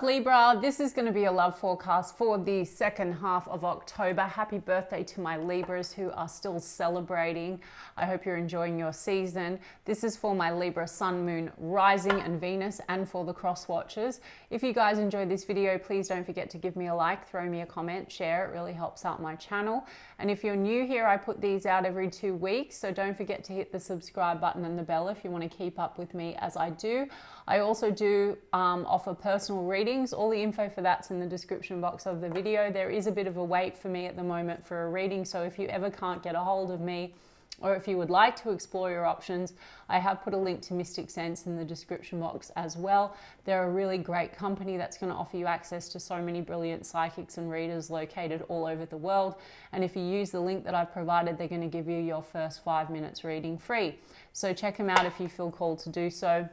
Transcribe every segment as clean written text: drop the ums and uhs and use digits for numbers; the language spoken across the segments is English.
up, Libra? This is going to be a love forecast for the second half of October. Happy birthday to my Libras who are still celebrating. I hope you're enjoying your season. This is for my Libra Sun, Moon, Rising and Venus, and for the cross watchers. If you guys enjoyed this video, please don't forget to give me a like, throw me a comment, share. It really helps out my channel. And if you're new here, I put these out every 2 weeks, so don't forget to hit the subscribe button and the bell if you want to keep up with me as I do. I also do offer personal readings. All the info for that's in the description box of the video. There is a bit of a wait for me at the moment for a reading, so if you ever can't get a hold of me, or if you would like to explore your options, I have put a link to Mystic Sense in the description box as well. They're a really great company that's going to offer you access to so many brilliant psychics and readers located all over the world. And if you use the link that I've provided, they're going to give you your first 5 minutes reading free. So check them out if you feel called to do so.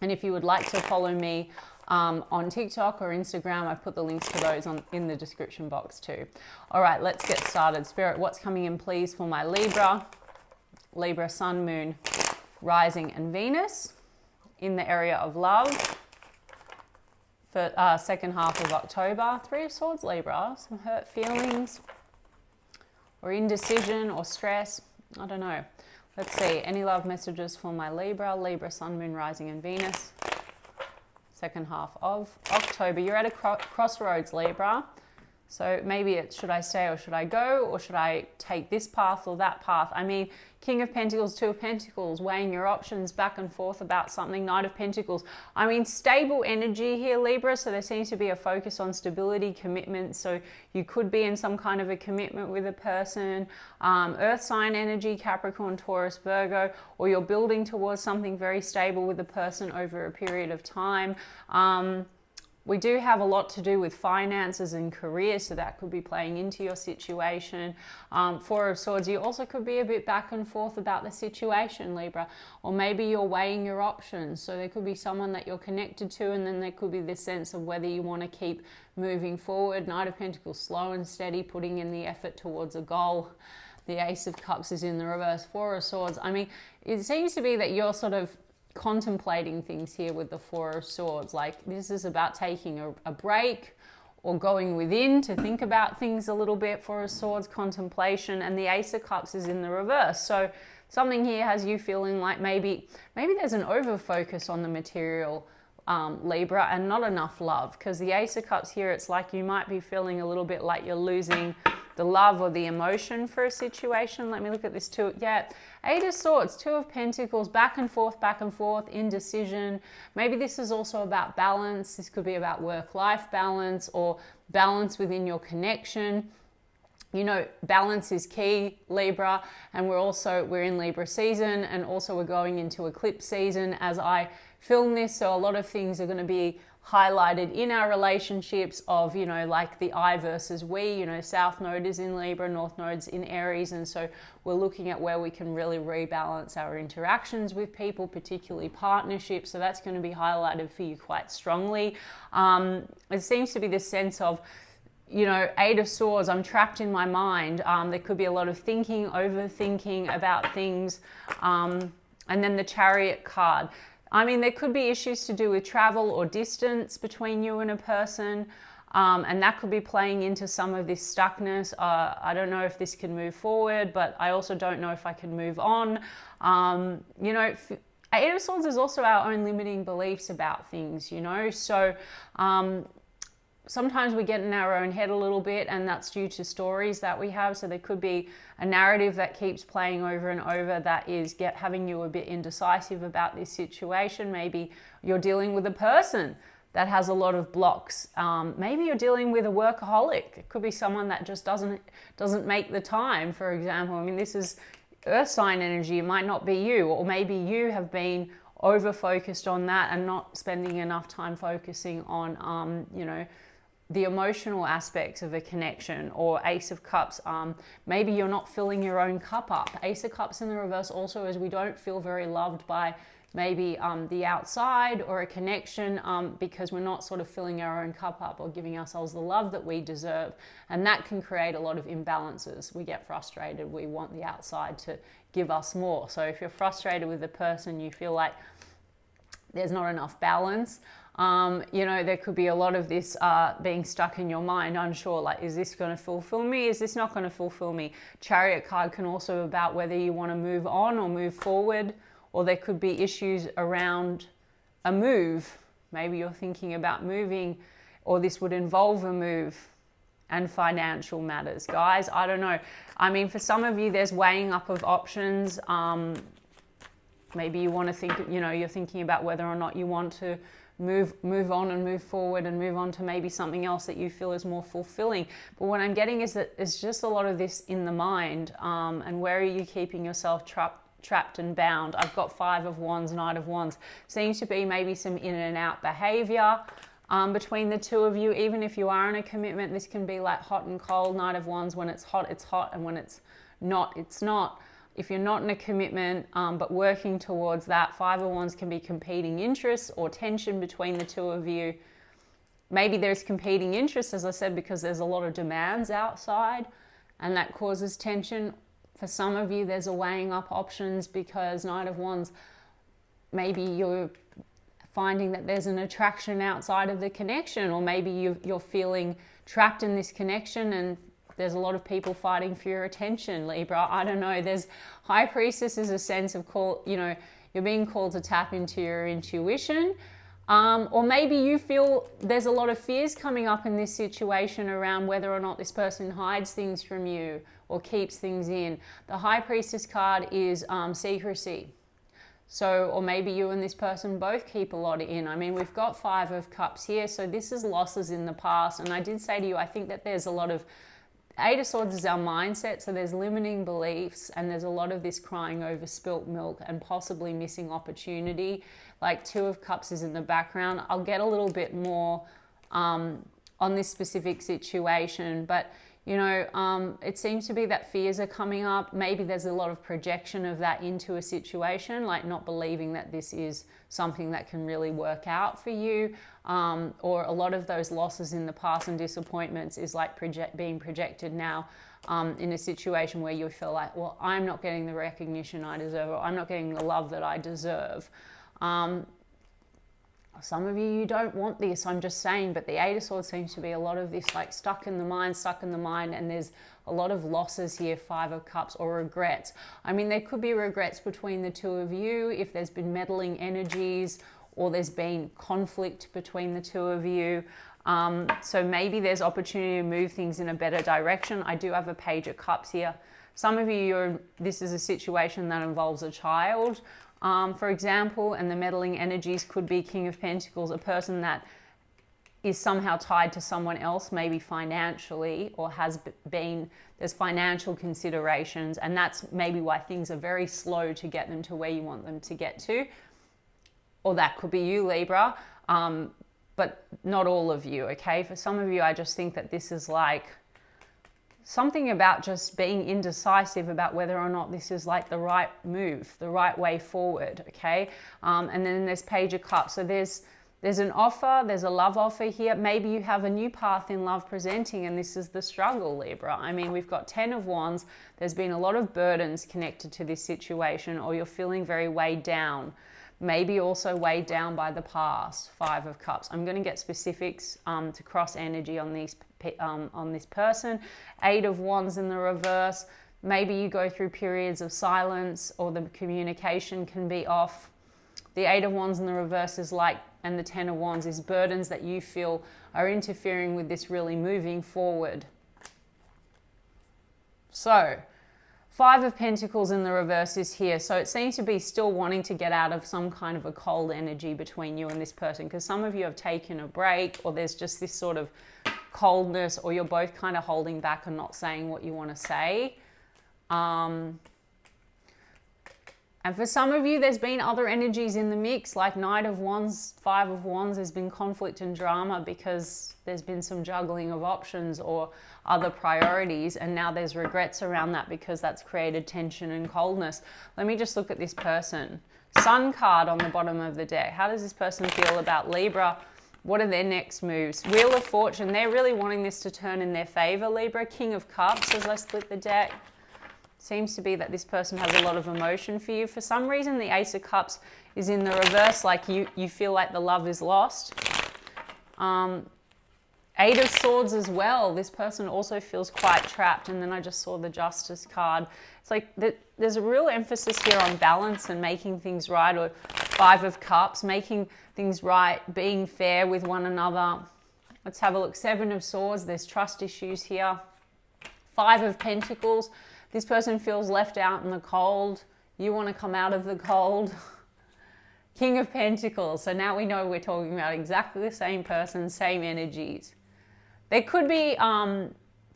And if you would like to follow me on TikTok or Instagram, I've put the links to those in the description box too. All right, let's get started. Spirit, what's coming in please for my Libra? Libra Sun, Moon, Rising and Venus in the area of love for second half of October. 3 of Swords, Libra. Some hurt feelings or indecision or stress. I don't know. Let's see. Any love messages for my Libra? Libra Sun, Moon, Rising and Venus. Second half of October. You're at a crossroads, Libra. So maybe it's, should I stay or should I go? Or should I take this path or that path? I mean, King of Pentacles, 2 of Pentacles, weighing your options back and forth about something. Knight of Pentacles. I mean, stable energy here, Libra. So there seems to be a focus on stability, commitment. So you could be in some kind of a commitment with a person. Earth sign energy, Capricorn, Taurus, Virgo. Or you're building towards something very stable with a person over a period of time. We do have a lot to do with finances and career, so that could be playing into your situation. 4 of Swords, you also could be a bit back and forth about the situation, Libra. Or maybe you're weighing your options. So there could be someone that you're connected to, and then there could be this sense of whether you want to keep moving forward. Knight of Pentacles, slow and steady, putting in the effort towards a goal. The Ace of Cups is in the reverse. 4 of Swords. I mean, it seems to be that you're sort of contemplating things here with the 4 of Swords. Like this is about taking a break or going within to think about things a little bit. 4 of Swords, contemplation, and the Ace of Cups is in the reverse. So something here has you feeling like maybe there's an over focus on the material, Libra, and not enough love, because the Ace of Cups here, it's like you might be feeling a little bit like you're losing the love or the emotion for a situation. Let me look at this too. Yeah, 8 of Swords, 2 of Pentacles, back and forth, indecision. Maybe this is also about balance. This could be about work-life balance or balance within your connection. You know, balance is key, Libra, and we're in Libra season, and also we're going into eclipse season as I film this, so a lot of things are going to be highlighted in our relationships of, you know, like the I versus we. You know, South Node is in Libra, North Node's in Aries, and so we're looking at where we can really rebalance our interactions with people, particularly partnerships. So that's going to be highlighted for you quite strongly. It seems to be this sense of, you know, 8 of Swords, I'm trapped in my mind. There could be a lot of thinking, overthinking about things. And then the Chariot card. I mean, there could be issues to do with travel or distance between you and a person. And that could be playing into some of this stuckness. I don't know if this can move forward, but I also don't know if I can move on. You know, 8 of Swords is also our own limiting beliefs about things, you know. So sometimes we get in our own head a little bit, and that's due to stories that we have. So there could be a narrative that keeps playing over and over that is having you a bit indecisive about this situation. Maybe you're dealing with a person that has a lot of blocks. Maybe you're dealing with a workaholic. It could be someone that just doesn't make the time, for example. I mean, this is earth sign energy. It might not be you, or maybe you have been over focused on that and not spending enough time focusing on, you know, the emotional aspects of a connection. Or Ace of Cups, maybe you're not filling your own cup up. Ace of Cups in the reverse also is we don't feel very loved by maybe the outside or a connection because we're not sort of filling our own cup up or giving ourselves the love that we deserve. And that can create a lot of imbalances. We get frustrated. We want the outside to give us more. So if you're frustrated with a person, you feel like there's not enough balance, You know, there could be a lot of this being stuck in your mind, unsure, like, is this going to fulfill me? Is this not going to fulfill me? Chariot card can also be about whether you want to move on or move forward, or there could be issues around a move. Maybe you're thinking about moving, or this would involve a move, and financial matters. Guys, I don't know. I mean, for some of you, there's weighing up of options. Maybe you want to think, you know, you're thinking about whether or not you want to move on and move forward and move on to maybe something else that you feel is more fulfilling. But what I'm getting is that it's just a lot of this in the mind. And where are you keeping yourself trapped and bound? I've got 5 of Wands, Knight of Wands. Seems to be maybe some in and out behavior between the two of you. Even if you are in a commitment, this can be like hot and cold. Knight of Wands, when it's hot, and when it's not, it's not. If you're not in a commitment, but working towards that, 5 of Wands can be competing interests or tension between the two of you. Maybe there's competing interests, as I said, because there's a lot of demands outside, and that causes tension. For some of you, there's a weighing up options because Knight of Wands, maybe you're finding that there's an attraction outside of the connection, or maybe you're feeling trapped in this connection and there's a lot of people fighting for your attention, Libra. I don't know. There's High Priestess is a sense of you're being called to tap into your intuition. Or maybe you feel there's a lot of fears coming up in this situation around whether or not this person hides things from you or keeps things in. The High Priestess card is secrecy. So, or maybe you and this person both keep a lot in. I mean, we've got 5 of Cups here. So this is losses in the past. And I did say to you, I think that there's a lot of 8 of Swords is our mindset, so there's limiting beliefs, and there's a lot of this crying over spilt milk and possibly missing opportunity. Like 2 of Cups is in the background. I'll get a little bit more on this specific situation, but you know, it seems to be that fears are coming up. Maybe there's a lot of projection of that into a situation, like not believing that this is something that can really work out for you. Or a lot of those losses in the past and disappointments is like being projected now in a situation where you feel like, well, I'm not getting the recognition I deserve, or I'm not getting the love that I deserve. Some of you don't want this, I'm just saying, but the 8 of Swords seems to be a lot of this like stuck in the mind, and there's a lot of losses here, 5 of Cups, or regrets. I mean, there could be regrets between the two of you if there's been meddling energies, or there's been conflict between the two of you. So maybe there's opportunity to move things in a better direction. I do have a Page of Cups here. Some of you, this is a situation that involves a child, for example, and the meddling energies could be King of Pentacles, a person that is somehow tied to someone else, maybe financially, or there's financial considerations, and that's maybe why things are very slow to get them to where you want them to get to. Or that could be you, Libra, but not all of you, okay? For some of you, I just think that this is like something about just being indecisive about whether or not this is like the right move, the right way forward, okay? And then there's Page of Cups. So there's an offer, there's a love offer here. Maybe you have a new path in love presenting, and this is the struggle, Libra. I mean, we've got 10 of Wands. There's been a lot of burdens connected to this situation, or you're feeling very weighed down. Maybe also weighed down by the past, 5 of Cups. I'm going to get specifics to cross energy on this person. 8 of Wands in the reverse. Maybe you go through periods of silence, or the communication can be off. The 8 of Wands in the reverse is like, and the 10 of Wands is burdens that you feel are interfering with this really moving forward. So 5 of Pentacles in the reverse is here. So it seems to be still wanting to get out of some kind of a cold energy between you and this person, because some of you have taken a break, or there's just this sort of coldness, or you're both kind of holding back and not saying what you want to say. And for some of you, there's been other energies in the mix, like Knight of Wands, 5 of Wands. There's been conflict and drama because there's been some juggling of options or other priorities, and now there's regrets around that because that's created tension and coldness. Let me just look at this person. Sun card on the bottom of the deck. How does this person feel about Libra? What are their next moves? Wheel of Fortune. They're really wanting this to turn in their favor, Libra. King of Cups, as I split the deck. Seems to be that this person has a lot of emotion for you. For some reason, the Ace of Cups is in the reverse, like you feel like the love is lost. Eight of Swords as well. This person also feels quite trapped. And then I just saw the Justice card. It's like there's a real emphasis here on balance and making things right. Or Five of Cups, making things right, being fair with one another. Let's have a look. Seven of Swords. There's trust issues here. Five of Pentacles. This person feels left out in the cold. You want to come out of the cold. King of Pentacles. So now we know we're talking about exactly the same person, same energies. There could be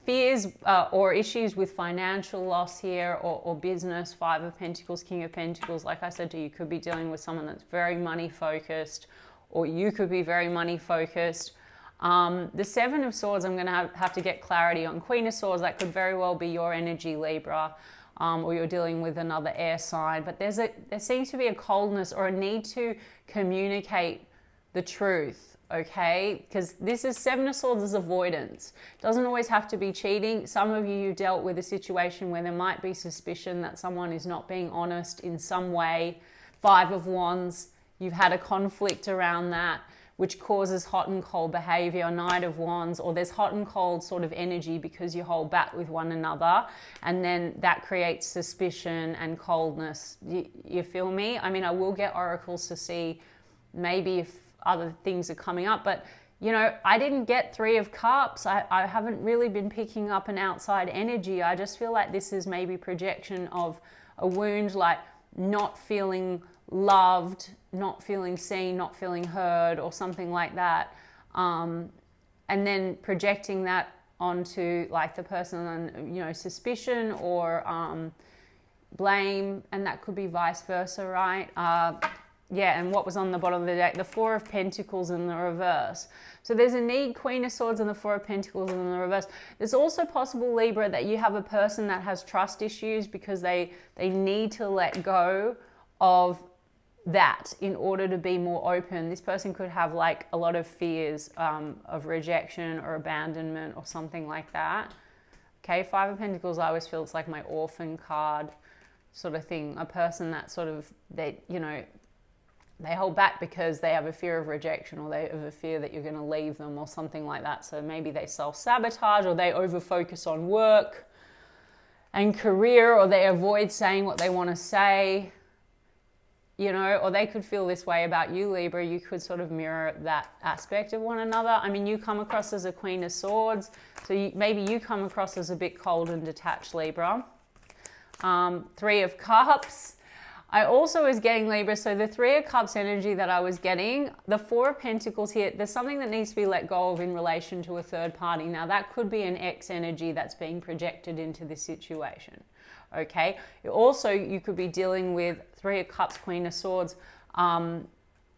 fears or issues with financial loss here or business. Five of Pentacles, King of Pentacles. Like I said to you, you could be dealing with someone that's very money focused, or you could be very money focused. The Seven of Swords, I'm going to have to get clarity on. Queen of Swords, that could very well be your energy, Libra, or you're dealing with another air sign. But there seems to be a coldness or a need to communicate the truth. Okay, because this is Seven of Swords is avoidance. Doesn't always have to be cheating. Some of you dealt with a situation where there might be suspicion that someone is not being honest in some way. Five of Wands, you've had a conflict around that, which causes hot and cold behavior. Knight of Wands, or there's hot and cold sort of energy because you hold back with one another, and then that creates suspicion and coldness. You feel me? I mean, I will get oracles to see maybe if other things are coming up, but you know, I didn't get Three of Cups. I haven't really been picking up an outside energy. I just feel like this is maybe projection of a wound, like not feeling loved, not feeling seen, not feeling heard, or something like that, and then projecting that onto like the person on, you know, suspicion or blame, and that could be vice versa, right? Yeah, and what was on the bottom of the deck? The Four of Pentacles in the reverse. So there's a need, Queen of Swords and the Four of Pentacles in the reverse. There's also possible, Libra, that you have a person that has trust issues because they need to let go of that in order to be more open. This person could have like a lot of fears of rejection or abandonment or something like that. Okay, Five of Pentacles, I always feel it's like my orphan card sort of thing. A person that sort of, you know, they hold back because they have a fear of rejection, or they have a fear that you're going to leave them or something like that. So maybe they self-sabotage, or they over-focus on work and career, or they avoid saying what they want to say, you know, or they could feel this way about you, Libra. You could sort of mirror that aspect of one another. I mean, you come across as a Queen of Swords, so maybe you come across as a bit cold and detached, Libra. Three of Cups. I also was getting, Libra, so the Three of Cups energy that I was getting, the Four of Pentacles here, there's something that needs to be let go of in relation to a third party. Now, that could be an ex energy that's being projected into this situation, okay? Also, you could be dealing with Three of Cups, Queen of Swords,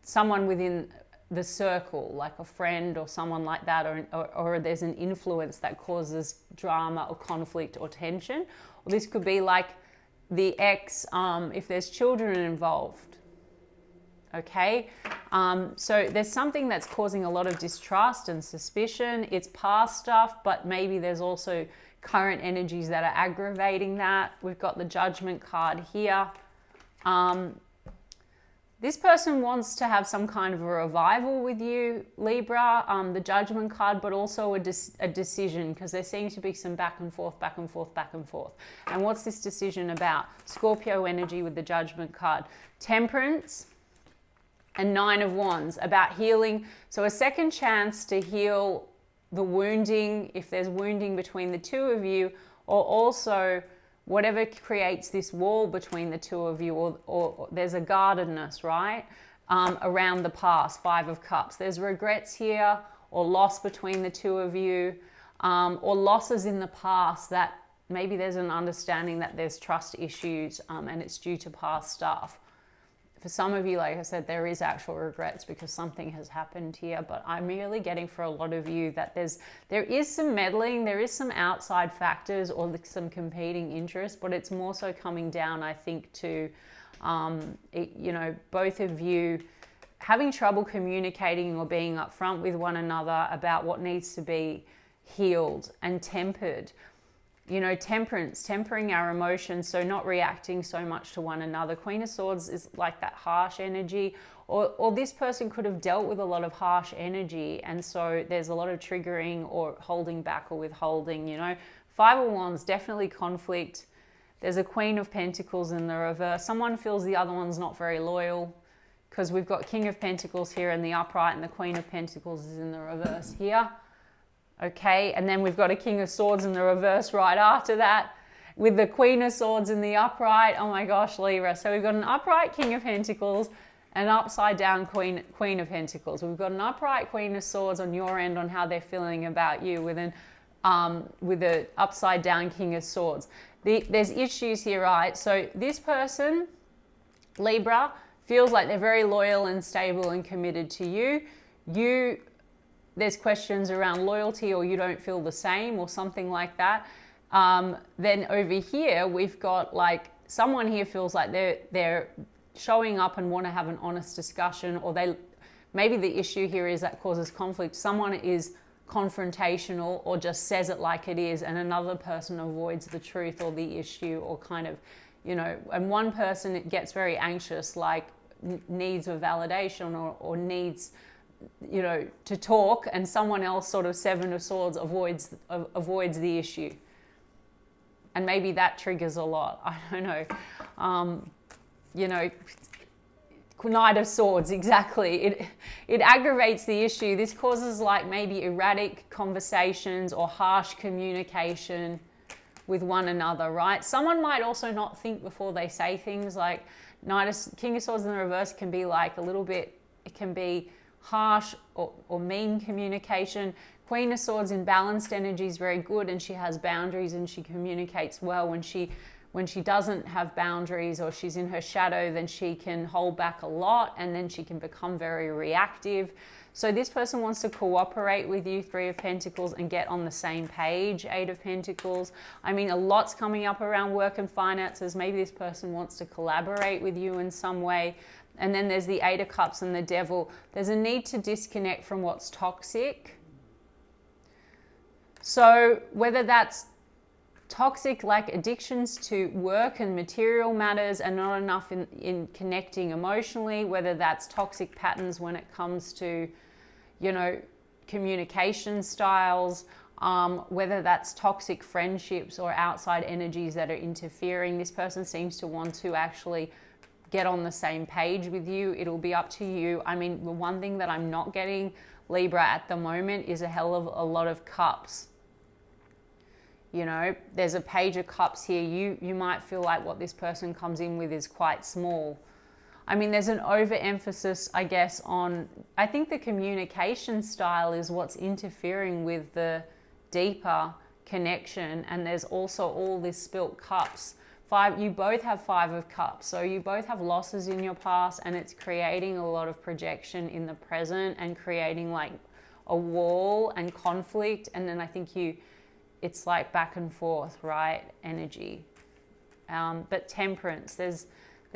someone within the circle, like a friend or someone like that, or there's an influence that causes drama or conflict or tension. Or this could be like the ex, if there's children involved, okay? So there's something that's causing a lot of distrust and suspicion. It's past stuff, but maybe there's also current energies that are aggravating that. We've got the Judgment card here. This person wants to have some kind of a revival with you, Libra, the Judgment card, but also a decision, because there seems to be some back and forth, back and forth, back and forth. And what's this decision about? Scorpio energy with the Judgment card. Temperance and Nine of Wands, about healing. So a second chance to heal the wounding, if there's wounding between the two of you, or also whatever creates this wall between the two of you, or there's a guardedness, right, around the past. Five of Cups. There's regrets here, or loss between the two of you, or losses in the past that maybe there's an understanding that there's trust issues and it's due to past stuff. For some of you, like I said, there is actual regrets because something has happened here, but I'm really getting for a lot of you that there is some meddling, there is some outside factors or some competing interests, but it's more so coming down, I think, to, you know, both of you having trouble communicating or being upfront with one another about what needs to be healed and tempered. You know, temperance, tempering our emotions, so not reacting so much to one another. Queen of Swords is like that harsh energy, or this person could have dealt with a lot of harsh energy, and so there's a lot of triggering or holding back or withholding, you know. Five of Wands, definitely conflict. There's a Queen of Pentacles in the reverse. Someone feels the other one's not very loyal, because we've got King of Pentacles here in the upright and the Queen of Pentacles is in the reverse here. Okay, and then we've got a King of Swords in the reverse right after that, with the Queen of Swords in the upright. Oh my gosh, Libra. So we've got an upright King of Pentacles, an upside down Queen of Pentacles. We've got an upright Queen of Swords on your end on how they're feeling about you, with an upside down King of Swords. There's issues here, right? So this person, Libra, feels like they're very loyal and stable and committed to you. There's questions around loyalty, or you don't feel the same, or something like that. Then over here, we've got like someone here feels like they're showing up and want to have an honest discussion, or maybe the issue here is that causes conflict. Someone is confrontational or just says it like it is, and another person avoids the truth or the issue, or kind of, you know, and one person gets very anxious, like needs a validation or needs, you know, to talk, and someone else, sort of Seven of Swords, avoids the issue. And maybe that triggers a lot. I don't know. You know, Knight of Swords, exactly. It aggravates the issue. This causes like maybe erratic conversations or harsh communication with one another, right? Someone might also not think before they say things. Like King of Swords in the reverse can be like a little bit, it can be harsh or mean communication. Queen of Swords in balanced energy is very good, and she has boundaries and she communicates well. When she doesn't have boundaries, or she's in her shadow, then she can hold back a lot, and then she can become very reactive. So this person wants to cooperate with you, Three of Pentacles, and get on the same page, Eight of Pentacles. I mean, a lot's coming up around work and finances. Maybe this person wants to collaborate with you in some way. And then there's the Eight of Cups and the Devil. There's a need to disconnect from what's toxic. So whether that's toxic, like addictions to work and material matters and not enough in connecting emotionally, whether that's toxic patterns when it comes to, you know, communication styles, whether that's toxic friendships or outside energies that are interfering. This person seems to want to actually get on the same page with you. It'll be up to you. I mean, the one thing that I'm not getting, Libra, at the moment is a hell of a lot of cups. You know, there's a Page of Cups here. You might feel like what this person comes in with is quite small. I mean, there's an overemphasis, I guess, on, I think the communication style is what's interfering with the deeper connection. And there's also all this spilt cups. You both have Five of Cups. So you both have losses in your past, and it's creating a lot of projection in the present and creating like a wall and conflict. And then I think it's like back and forth, right? Energy. But Temperance, there's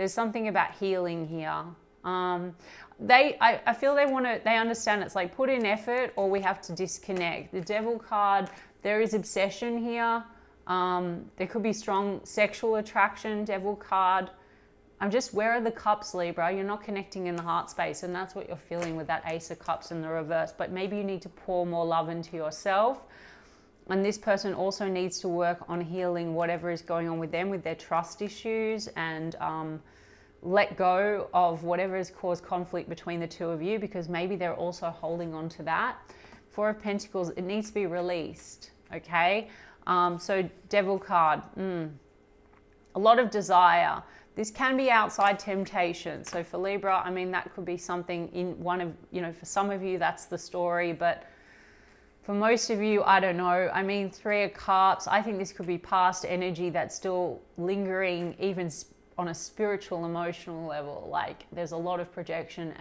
something about healing here. I feel they understand it's like put in effort or we have to disconnect. The Devil card, there is obsession here. There could be strong sexual attraction, Devil card. Where are the cups, Libra? You're not connecting in the heart space, and that's what you're feeling with that Ace of Cups in the reverse. But maybe you need to pour more love into yourself. And this person also needs to work on healing whatever is going on with them, with their trust issues, and let go of whatever has caused conflict between the two of you, because maybe they're also holding on to that. Four of Pentacles, it needs to be released, okay? So Devil card, a lot of desire. This can be outside temptation. So for Libra, I mean, that could be something in one of, you know, for some of you, that's the story, but for most of you, I don't know. I mean, Three of Cups, I think this could be past energy that's still lingering, even on a spiritual, emotional level. Like there's a lot of projection,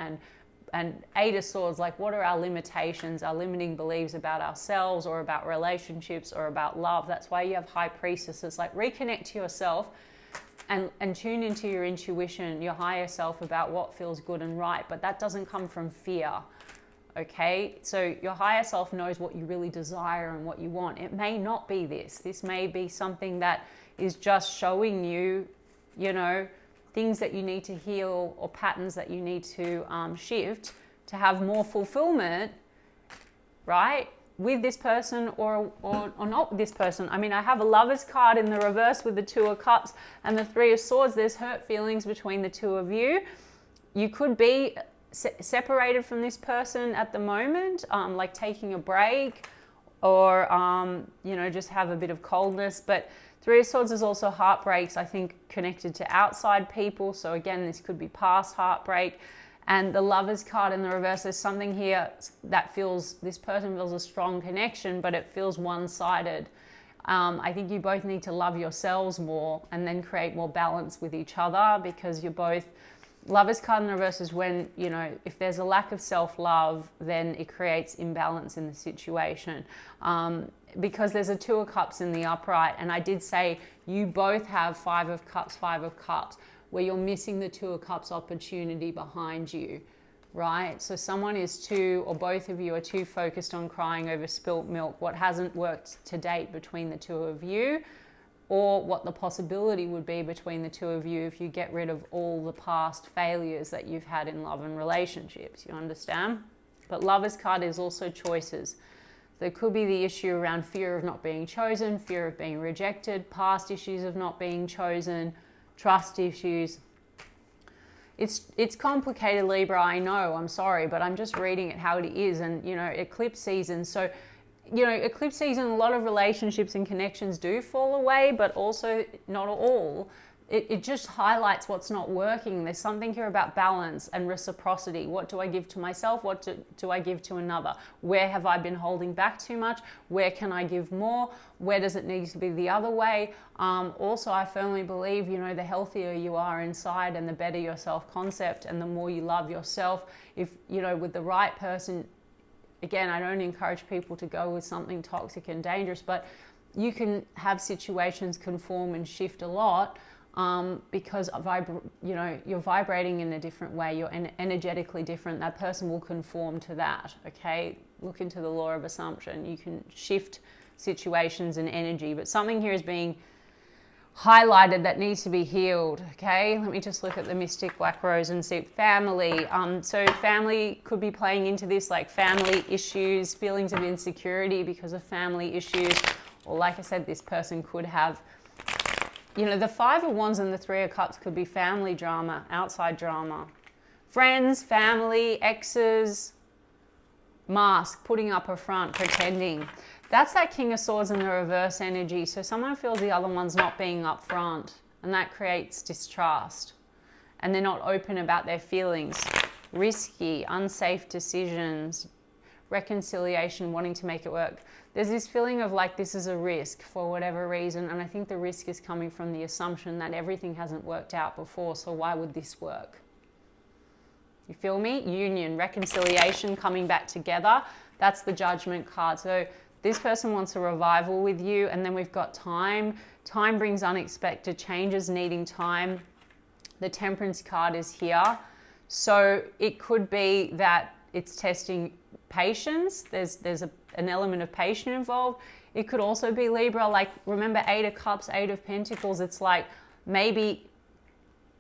and Eight of Swords, like what are our limitations, our limiting beliefs about ourselves or about relationships or about love. That's why you have High Priestess. It's like reconnect to yourself and tune into your intuition, your higher self, about what feels good and right. But that doesn't come from fear. Okay, so your higher self knows what you really desire and what you want. It may not be this. This may be something that is just showing you, you know, things that you need to heal or patterns that you need to shift to have more fulfillment, right? With this person or not with this person. I mean, I have a Lover's card in the reverse with the Two of Cups and the Three of Swords. There's hurt feelings between the two of you. You could be separated from this person at the moment, like taking a break or, you know, just have a bit of coldness. But Three of Swords is also heartbreaks, I think, connected to outside people. So again, this could be past heartbreak. And the Lover's card in the reverse, there's something here that this person feels a strong connection, but it feels one-sided. I think you both need to love yourselves more and then create more balance with each other, because you're both, Lover's card in the reverse is when, you know, if there's a lack of self-love, then it creates imbalance in the situation. Because there's a Two of Cups in the upright, and I did say you both have Five of Cups, where you're missing the Two of Cups opportunity behind you, right? So someone is too, or both of you are too focused on crying over spilt milk, what hasn't worked to date between the two of you, or what the possibility would be between the two of you if you get rid of all the past failures that you've had in love and relationships, you understand? But Lover's card is also choices. There could be the issue around fear of not being chosen, fear of being rejected, past issues of not being chosen, trust issues. It's complicated, Libra, I know, I'm sorry, but I'm just reading it how it is. And, you know, eclipse season. So, you know, eclipse season, a lot of relationships and connections do fall away, but also not all. It just highlights what's not working. There's something here about balance and reciprocity. What do I give to myself? What do I give to another? Where have I been holding back too much? Where can I give more? Where does it need to be the other way? Also, I firmly believe, you know, the healthier you are inside and the better your self-concept and the more you love yourself. If, you know, with the right person, again, I don't encourage people to go with something toxic and dangerous, but you can have situations conform and shift a lot. Because you know, you're vibrating in a different way, you're energetically different, that person will conform to that, okay? Look into the law of assumption. You can shift situations and energy, but something here is being highlighted that needs to be healed, okay? Let me just look at the Mystic Black Rose and see. Family. So family could be playing into this, like family issues, feelings of insecurity because of family issues, or like I said, this person could have, you know, the Five of Wands and the Three of Cups could be family drama, outside drama. Friends, family, exes, mask, putting up a front, pretending. That's that King of Swords in the reverse energy. So someone feels the other one's not being upfront, and that creates distrust. And they're not open about their feelings. Risky, unsafe decisions, reconciliation, wanting to make it work. There's this feeling of like this is a risk for whatever reason, and I think the risk is coming from the assumption that everything hasn't worked out before, so why would this work? You feel me? Union, reconciliation, coming back together. That's the Judgment card. So this person wants a revival with you, and then we've got time. Time brings unexpected changes, needing time. The Temperance card is here. So it could be that it's testing patience. There's an element of patience involved. It could also be, Libra, like, remember Eight of Cups, Eight of Pentacles. It's like maybe,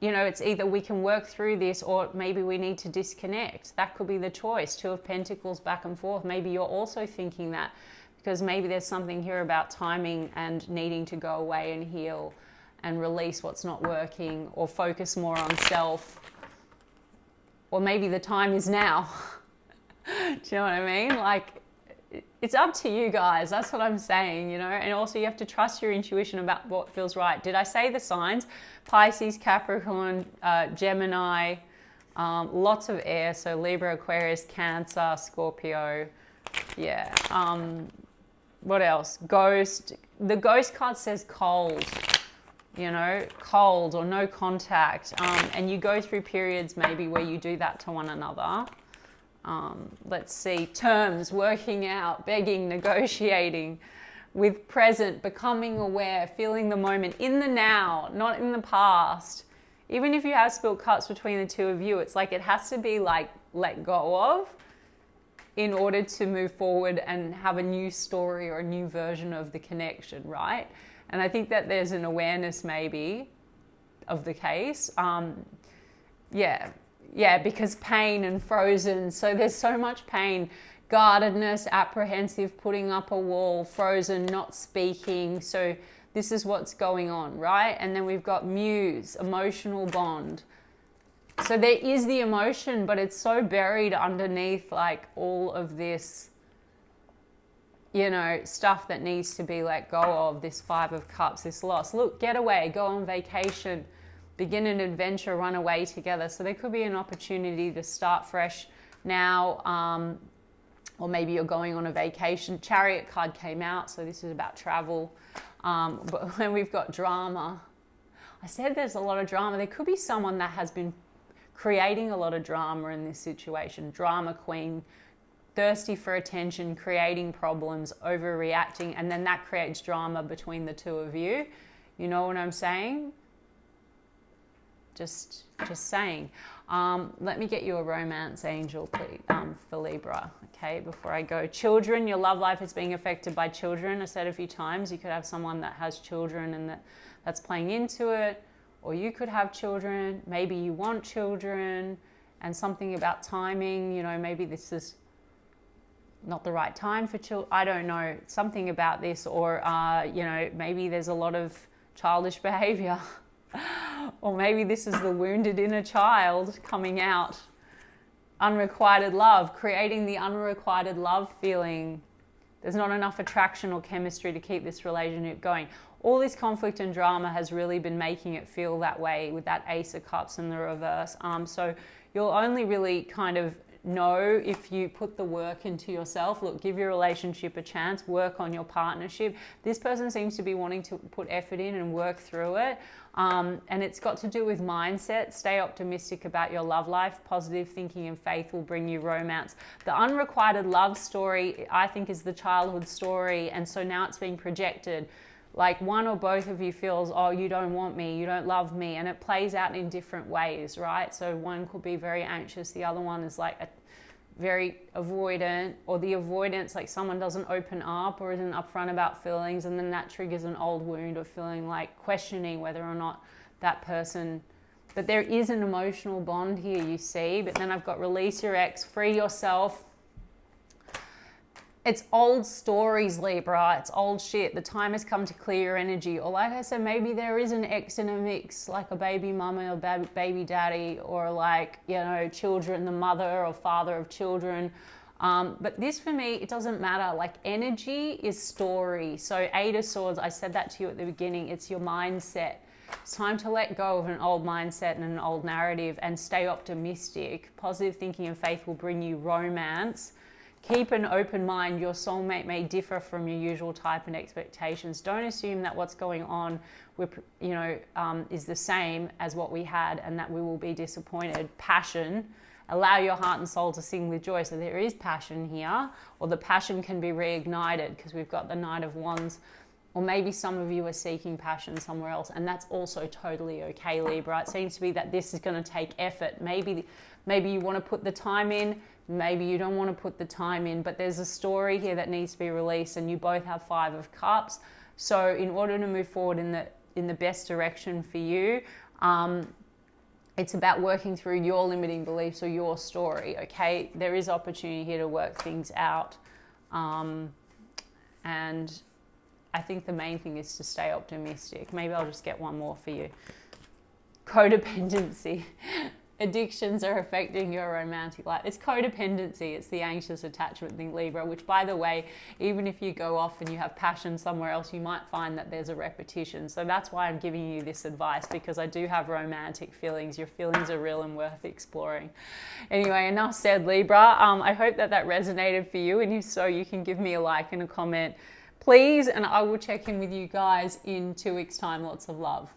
you know, it's either we can work through this or maybe we need to disconnect. That could be the choice. Two of Pentacles back and forth. Maybe you're also thinking that, because maybe there's something here about timing and needing to go away and heal and release what's not working, or focus more on self. Or maybe the time is now. Do you know what I mean? Like, it's up to you guys. That's what I'm saying, you know. And also you have to trust your intuition about what feels right. Did I say the signs? Pisces, Capricorn, Gemini, lots of air. So Libra, Aquarius, Cancer, Scorpio. Yeah. What else? Ghost. The Ghost card says cold. You know, cold or no contact. And you go through periods maybe where you do that to one another. Let's see, terms, working out, begging, negotiating, with present, becoming aware, feeling the moment, in the now, not in the past. Even if you have spilled cups between the two of you, it's like it has to be like let go of in order to move forward and have a new story or a new version of the connection, right? And I think that there's an awareness maybe of the case. Yeah, because pain and frozen. So there's so much pain. Guardedness, apprehensive, putting up a wall, frozen, not speaking. So this is what's going on, right? And then we've got muse, emotional bond. So there is the emotion, but it's so buried underneath like all of this, you know, stuff that needs to be let go of, this Five of Cups, this loss. Look, get away, go on vacation, begin an adventure, run away together. So there could be an opportunity to start fresh now, or maybe you're going on a vacation. Chariot card came out, so this is about travel. But when we've got drama, I said there's a lot of drama. There could be someone that has been creating a lot of drama in this situation. Drama queen, thirsty for attention, creating problems, overreacting, and then that creates drama between the two of you. You know what I'm saying? Just saying. Let me get you a romance angel, please, for Libra, okay, before I go. Children, your love life is being affected by children. I said a few times, you could have someone that has children and that's playing into it, or you could have children. Maybe you want children, and something about timing, you know, maybe this is not the right time for children. I don't know, something about this, or, you know, maybe there's a lot of childish behavior. Or maybe this is the wounded inner child coming out. Unrequited love, creating the unrequited love feeling. There's not enough attraction or chemistry to keep this relationship going. All this conflict and drama has really been making it feel that way with that Ace of Cups in the reverse. So you'll only really kind of know if you put the work into yourself. Look, give your relationship a chance, work on your partnership. This person seems to be wanting to put effort in and work through it. And it's got to do with mindset. Stay optimistic about your love life. Positive thinking and faith will bring you romance. The unrequited love story, I think, is the childhood story. And so now it's being projected. Like one or both of you feels, oh, you don't want me, you don't love me. And it plays out in different ways, right? So one could be very anxious. The other one is like very avoidant, or the avoidance, like someone doesn't open up or isn't upfront about feelings, and then that triggers an old wound of feeling like questioning whether or not that person. But there is an emotional bond here, you see. But then I've got release your ex, free yourself. It's old stories, Libra. It's old shit. The time has come to clear your energy. Or like I said, maybe there is an ex in a mix, like a baby mama or baby daddy, or like, you know, children, the mother or father of children. But this for me, it doesn't matter. Like energy is story. So Eight of Swords, I said that to you at the beginning. It's your mindset. It's time to let go of an old mindset and an old narrative and stay optimistic. Positive thinking and faith will bring you romance. Keep an open mind. Your soulmate may differ from your usual type and expectations. Don't assume that what's going on with, you know, is the same as what we had and that we will be disappointed. Passion. Allow your heart and soul to sing with joy. So there is passion here, or the passion can be reignited because we've got the Knight of Wands. Or maybe some of you are seeking passion somewhere else, and that's also totally okay, Libra. It seems to be that this is going to take effort. Maybe you want to put the time in, maybe you don't want to put the time in, but there's a story here that needs to be released, and you both have Five of Cups. So in order to move forward in the best direction for you, it's about working through your limiting beliefs or your story, okay? There is opportunity here to work things out. And I think the main thing is to stay optimistic. Maybe I'll just get one more for you. Codependency. Addictions are affecting your romantic life. It's codependency. It's the anxious attachment thing, Libra, which, by the way, even if you go off and you have passion somewhere else, you might find that there's a repetition. So that's why I'm giving you this advice, because I do have romantic feelings. Your feelings are real and worth exploring. Anyway, enough said, Libra. I hope that resonated for you. And if so, you can give me a like and a comment, please. And I will check in with you guys in 2 weeks' time. Lots of love.